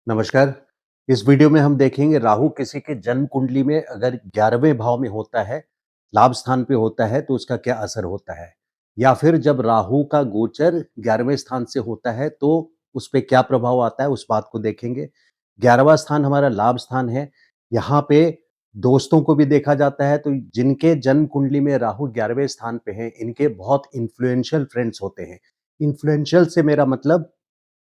नमस्कार। इस वीडियो में हम देखेंगे राहु किसी के जन्म कुंडली में अगर 11वें भाव में होता है, लाभ स्थान पे होता है तो उसका क्या असर होता है? या फिर जब राहु का गोचर 11वें स्थान से होता है तो उस पे क्या प्रभाव आता है, उस बात को देखेंगे। 11वां स्थान हमारा लाभ स्थान है। यहाँ पे दोस्तों को भी देखा जाता है, तो जिनके जन्म कुंडली में राहु 11वें स्थान पे हैं, इनके बहुत इन्फ्लुएंशियल फ्रेंड्स होते हैं। इन्फ्लुएंशियल से मेरा मतलब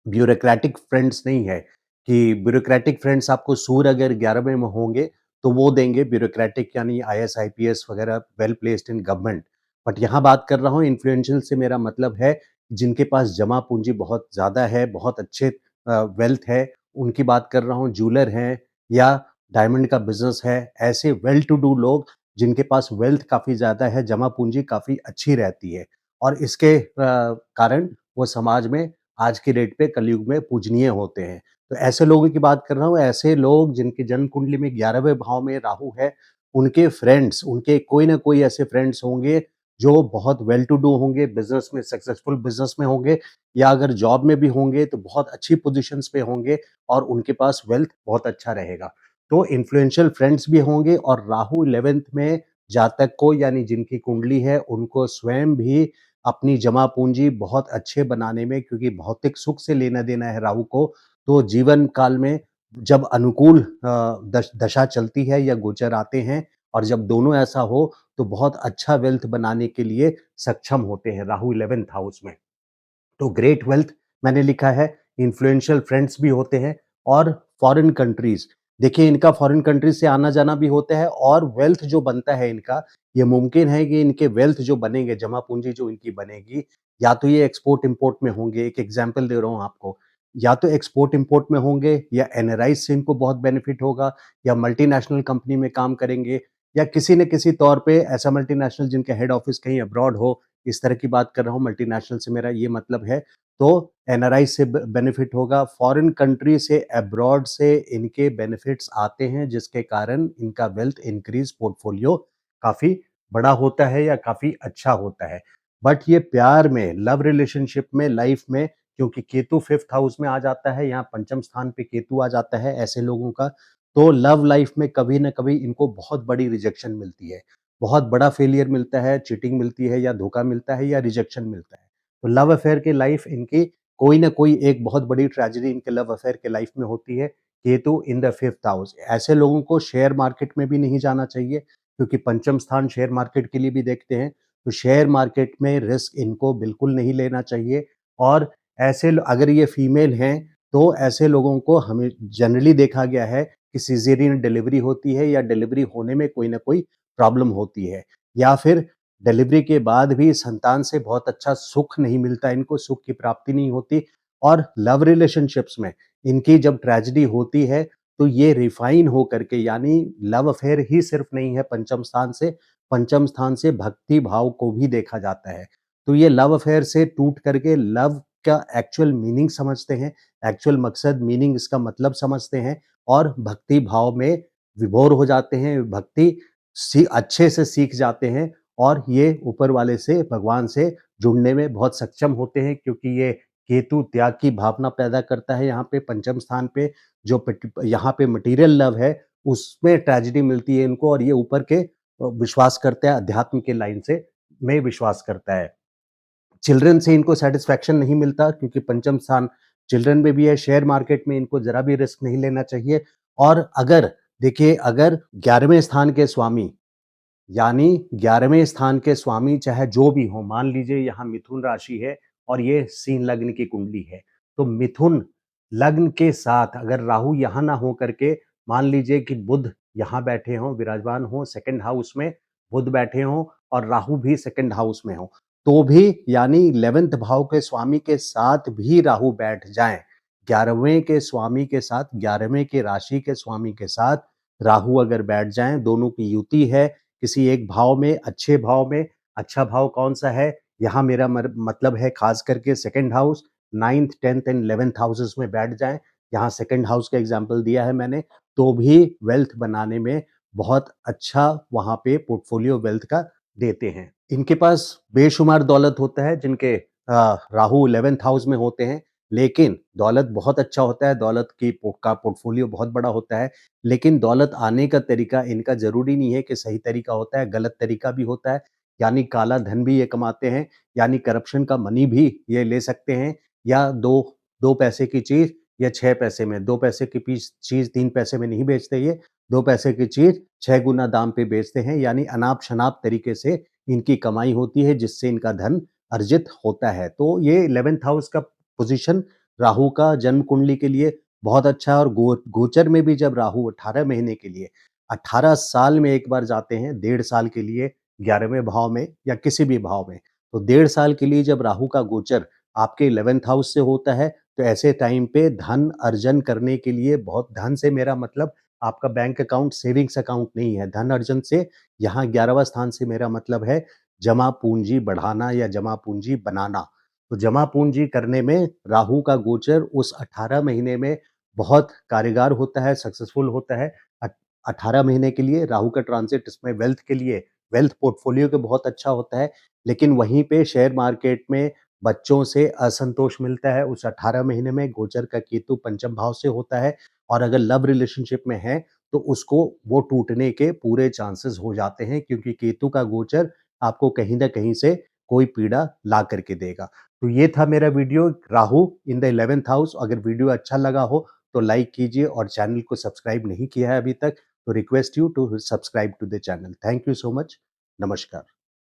ब्यूरोक्रेटिक फ्रेंड्स नहीं है कि ब्यूरोक्रेटिक फ्रेंड्स आपको सूर्य अगर 11वें में होंगे तो वो देंगे ब्यूरोक्रेटिक यानी आईएएस आईपीएस वगैरह well placed in government. But यहाँ बात कर रहा हूँ इन्फ्लुएंशियल से मेरा मतलब है जिनके पास जमा पूंजी बहुत ज़्यादा है, बहुत अच्छे वेल्थ है, उनकी बात कर रहा हूँ। ज्वेलर हैं या डायमंड का बिजनेस है, ऐसे वेल टू डू लोग जिनके पास वेल्थ काफ़ी ज़्यादा है, जमा पूंजी काफ़ी अच्छी रहती है और इसके कारण वो समाज में आज की डेट पे कलयुग में पूजनीय होते हैं। तो ऐसे लोगों की बात कर रहा हूँ, ऐसे लोग जिनकी जन्म कुंडली में 11वें भाव में राहु है, उनके फ्रेंड्स, उनके कोई ना कोई ऐसे फ्रेंड्स होंगे जो बहुत वेल टू डू होंगे, बिज़नेस में सक्सेसफुल बिज़नेस में होंगे या अगर जॉब में भी होंगे तो बहुत अच्छी पोज़ीशंस पे होंगे और उनके पास वेल्थ बहुत अच्छा रहेगा। तो इन्फ्लुएंशियल फ्रेंड्स भी होंगे और राहु 11th में जातक को यानी जिनकी कुंडली है, उनको स्वयं भी अपनी जमा पूंजी बहुत अच्छे बनाने में, क्योंकि भौतिक सुख से लेना-देना है राहु को, तो जीवन काल में जब अनुकूल दशा चलती है या गोचर आते हैं और जब दोनों ऐसा हो, तो बहुत अच्छा वेल्थ बनाने के लिए सक्षम होते हैं राहु 11th हाउस में। तो ग्रेट वेल्थ मैंने लिखा है, इन्फ्लुएंशियल फ्रेंड्स भी होते हैं और फॉरेन कंट्रीज़। देखिए इनका फॉरेन कंट्रीज़ से आना-जाना भी होता है और वेल्थ जो बनता है इनका, ये मुमकिन है कि इनके वेल्थ जो बनेंगे, जमा पूँजी जो इनकी बनेगी, या तो ये एक्सपोर्ट-इम्पोर्ट में होंगे, एक एग्ज़ाम्पल दे रहा हूँ आपको, या तो एक्सपोर्ट-इम्पोर्ट में होंगे या एनआरआई से इनको बहुत बेनिफिट होगा या मल्टीनेशनल कंपनी में काम करेंगे या किसी न किसी तौर पे ऐसा मल्टीनेशनल जिनका हेड ऑफ़िस कहीं अब्रॉड हो, इस तरह की बात कर रहा हूँ। मल्टीनेशनल से मेरा ये मतलब है, तो एनआरआई से बेनिफिट होगा, फॉरेन कंट्री से, अब्रॉड से इनके बेनिफिट्स आते हैं जिसके कारण इनका वेल्थ इंक्रीज पोर्टफोलियो काफ़ी बड़ा होता है या काफ़ी अच्छा होता है। बट ये प्यार में, लव रिलेशनशिप में, लाइफ में, क्योंकि केतु 5th हाउस में आ जाता है, यहाँ पंचम स्थान पे केतु आ जाता है ऐसे लोगों का, तो लव लाइफ में कभी न कभी इनको बहुत बड़ी रिजेक्शन मिलती है। बहुत बड़ा फेलियर मिलता है, चीटिंग मिलती है या धोखा मिलता है या रिजेक्शन मिलता है। तो लव अफेयर की लाइफ इनकी कोई ना कोई एक बहुत बड़ी ट्रेजेडी इनके लव अफेयर के लाइफ में होती है। Ketu in the 5th house. ऐसे लोगों को शेयर मार्केट में भी नहीं जाना चाहिए, क्योंकि पंचम स्थान शेयर मार्केट के लिए भी देखते हैं। तो शेयर मार्केट में रिस्क इनको बिल्कुल नहीं लेना चाहिए और अगर ये फीमेल हैं तो ऐसे लोगों को हमें जनरली देखा गया है कि सिजेरियन डिलीवरी होती है या डिलीवरी होने में कोई ना कोई प्रॉब्लम होती है या फिर डिलीवरी के बाद भी संतान से बहुत अच्छा सुख नहीं मिलता, इनको सुख की प्राप्ति नहीं होती और लव रिलेशनशिप्स में इनकी जब ट्रेजेडी होती है तो ये रिफाइन हो करके, यानी लव अफेयर ही सिर्फ नहीं है पंचम स्थान से भक्ति भाव को भी देखा जाता है। तो ये लव अफेयर से टूट करके लव का एक्चुअल मीनिंग समझते हैं, एक्चुअल मकसद, मीनिंग, इसका मतलब समझते हैं और भक्ति भाव में विभोर हो जाते हैं। भक्ति अच्छे से सीख जाते हैं और ये ऊपर वाले से, भगवान से जुड़ने में बहुत सक्षम होते हैं, क्योंकि ये केतु त्याग की भावना पैदा करता है यहाँ पे पंचम स्थान पे। जो यहाँ पे मटेरियल लव है उसमें ट्रेजेडी मिलती है इनको और ये ऊपर के विश्वास करते हैं, अध्यात्म के लाइन से में विश्वास करता है। चिल्ड्रन से इनको सैटिस्फैक्शन नहीं मिलता, क्योंकि पंचम स्थान चिल्ड्रन में भी है। शेयर मार्केट में इनको जरा भी रिस्क नहीं लेना चाहिए और अगर देखिए, अगर 11वें स्थान के स्वामी, यानी 11वें स्थान के स्वामी चाहे जो भी हो, मान लीजिए यहाँ मिथुन राशि है और ये सिंह लग्न की कुंडली है, तो मिथुन लग्न के साथ अगर राहु यहाँ ना हो करके, मान लीजिए कि बुध यहाँ बैठे हों, विराजमान हों सेकंड हाउस में, बुध बैठे हों और राहु भी सेकंड हाउस में हो, तो भी यानी 11th भाव के स्वामी के साथ भी राहु बैठ जाएं, 11वें के स्वामी के साथ, 11वें के राशि के स्वामी के साथ राहु अगर बैठ जाएं, दोनों की युति है किसी एक भाव में, अच्छे भाव में। अच्छा भाव कौन सा है? यहाँ मेरा मतलब है खास करके second house, 9th 10th and 11th houses में बैठ जाएं। यहाँ सेकंड हाउस का एग्जांपल दिया है मैंने, तो भी वेल्थ बनाने में बहुत अच्छा वहाँ पे पोर्टफोलियो वेल्थ का देते हैं। इनके पास बेशुमार दौलत होता है जिनके राहु 11th हाउस में होते हैं, लेकिन दौलत बहुत अच्छा होता है, दौलत की का पोर्टफोलियो बहुत बड़ा होता है, लेकिन दौलत आने का तरीका इनका ज़रूरी नहीं है कि सही तरीका होता है, गलत तरीका भी होता है। यानी काला धन भी ये कमाते हैं, यानी करप्शन का मनी भी ये ले सकते हैं या 2 पैसे की चीज़ या 6 पैसे में, 2 पैसे की पीस चीज़ 3 पैसे में नहीं बेचते ये, 2 पैसे की चीज़ 6 गुना दाम पे बेचते हैं, यानी अनाप-शनाप तरीके से इनकी कमाई होती है, जिससे इनका धन अर्जित होता है। तो ये 11th हाउस का पोज़ीशन राहु का जन्म कुंडली के लिए बहुत अच्छा है और गोचर में भी जब राहु 18 महीने के लिए 18 साल में एक बार जाते हैं, 1.5 साल के लिए 11वें भाव में या किसी भी भाव में, तो 1.5 साल के लिए जब राहु का गोचर आपके 11th हाउस से होता है, तो ऐसे टाइम पे धन अर्जन करने के लिए बहुत धन से मेरा मतलब आपका बैंक अकाउंट, सेविंग्स अकाउंट नहीं है। धन अर्जन से यहाँ 11वाँ स्थान से मेरा मतलब है जमा पूँजी बढ़ाना या जमा पूँजी बनाना। तो जमा पूँजी करने में राहु का गोचर उस 18 महीने में बहुत कारगर होता है, सक्सेसफुल होता है। 18 महीने के लिए राहु का ट्रांज़िट इसमें वेल्थ के लिए, वेल्थ पोर्टफोलियो के बहुत अच्छा होता है। लेकिन वहीं पे शेयर मार्केट में बच्चों से असंतोष मिलता है। उस 18 महीने में गोचर का केतु पंचम भाव से होता है और अगर लव रिलेशनशिप में है, तो उसको वो टूटने के पूरे चांसेस हो जाते हैं क्योंकि केतु का गोचर आपको कहीं न कहीं से कोई पीड़ा ला कर के देगा। तो ये था मेरा video Rahu in the 11th house. अगर वीडियो अच्छा लगा हो तो लाइक कीजिए और चैनल को सब्सक्राइब नहीं किया है अभी तक तो request you to subscribe to the channel. Thank you so much. नमस्कार।